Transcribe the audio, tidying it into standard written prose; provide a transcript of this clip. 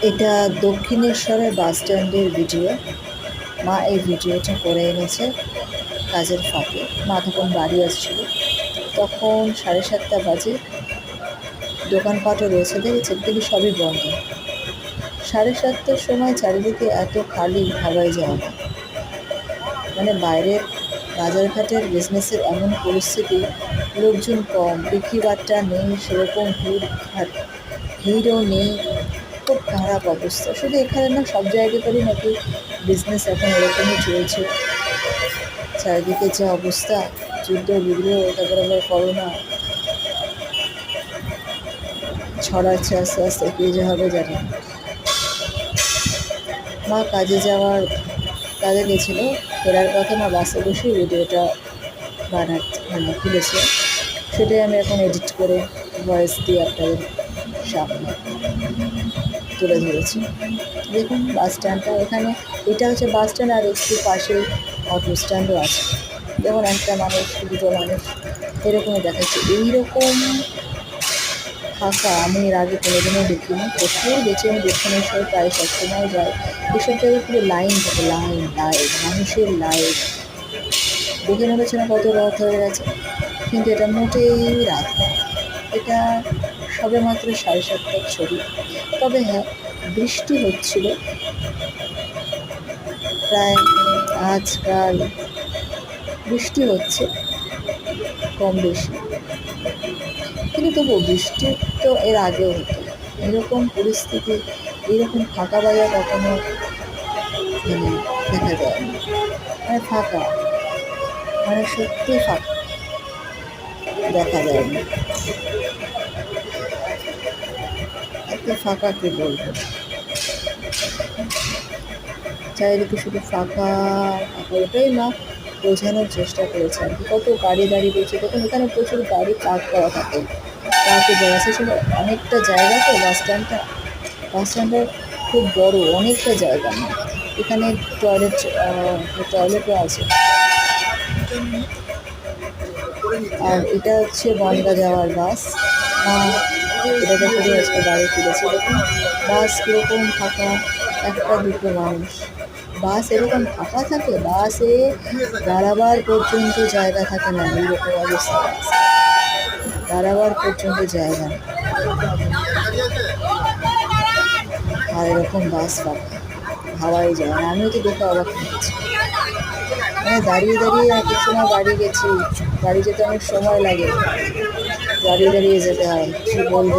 এটা দক্ষিণেশ্বরের বাস স্ট্যান্ডের ভিডিও। মা এই ভিডিওটা করে এনেছে কাজের ফাঁকে। মা তখন বাড়ি আসছিল, তখন 7:30 বাজে। দোকানপাটও রয়েছে দেখেছেন, কিন্তু সবই বন্ধ। 7:30টার সময় চারিদিকে এত খালি, ভাবাই যায় না। মানে বাইরের বাজারঘাটের বিজনেসের এমন পরিস্থিতি, লোকজন কম, বিক্রি বাট্টা নেই, সেরকম ভিড়ও নেই, খুব খারাপ অবস্থা। শুধু এখানে না, সব জায়গাতেই নাকি বিজনেস এখন এরকমই চলছে। চারিদিকে যে অবস্থা, যুদ্ধ বিগ্রহ, তারপরে আবার করোনা ছড়াচ্ছে আস্তে আস্তে, কী যে হবে জানি। মা কাজে গেছিলো, ফেরার পথে মা বাসে বসে ভিডিওটা তুলেছে। সেটাই আমি এখন এডিট করে ভয়েস দিয়ে আপনাদের সামনে তুলে ধরেছি। দেখুন বাস স্ট্যান্ডটা, এখানে এটা হচ্ছে বাস স্ট্যান্ড, আর একটু পাশে অটো স্ট্যান্ডও আছে। যেমন একটা মানুষ, দুটো মানুষ, এরকমই দেখাচ্ছে। এইরকম ফাঁকা আমি এর আগে কোনোদিনও দেখিনি। প্রচুর গেছি আমি দক্ষিণেশ্বর, প্রায় সবসময় যাই। এসব জায়গায় পুরো লাইন থাকে, লাইন মানুষের লাইন। দেখে মনে হচ্ছে না কত রাত হয়ে গেছে, কিন্তু এটা মোটেই রাত না। এটা সবে মাত্র 7:30টার ছবি। তবে হ্যাঁ, বৃষ্টি হচ্ছিল প্রায়, আজকাল বৃষ্টি হচ্ছে কম বেশি, কিন্তু তবুও বৃষ্টি তো এর আগেও হতো। এরকম পরিস্থিতি, এরকম ফাঁকা বাজার কখনো দেখা যায় না। মানে ফাঁকা, মানে সত্যি ফাঁকা দেখা যায় না। এত ফাঁকা কি বলবো, চারিদিকে শুধু ফাঁকা ফাঁকা। ওটাই মা বোঝানোর চেষ্টা করেছে আর কি। কত গাড়ি দাঁড়িয়ে রয়েছে, তখন এখানে প্রচুর গাড়ি পার্ক করা থাকে। পার্কে জায়গা ছিল অনেকটা জায়গা, তো বাস স্ট্যান্ডটা খুব বড়, অনেকটা জায়গা না। এখানে টয়লেটও আছে। আর এটা হচ্ছে বনগা যাওয়ার বাস। এটাতে করে আজকে বাড়ি ফিরেছে। দেখুন বাস কীরকম ফাঁকা, একটা দুটো মানুষ। বাস এরকম ফাঁকা থাকে, বাসে দাঁড়াবার পর্যন্ত জায়গা থাকে না। এইরকম অবস্থা, দাঁড়াবার পর্যন্ত জায়গা নেই, আর এরকম বাস ফাঁকা, ভাবাই যায় না। আমিও তো দেখে অবাক হয়েছি। মানে দাঁড়িয়ে দাঁড়িয়ে এক সময় বাড়ি গেছি, বাড়ি যেতে অনেক সময় লাগে, দাঁড়িয়ে দাঁড়িয়ে যেতে হয়, কী বলবো।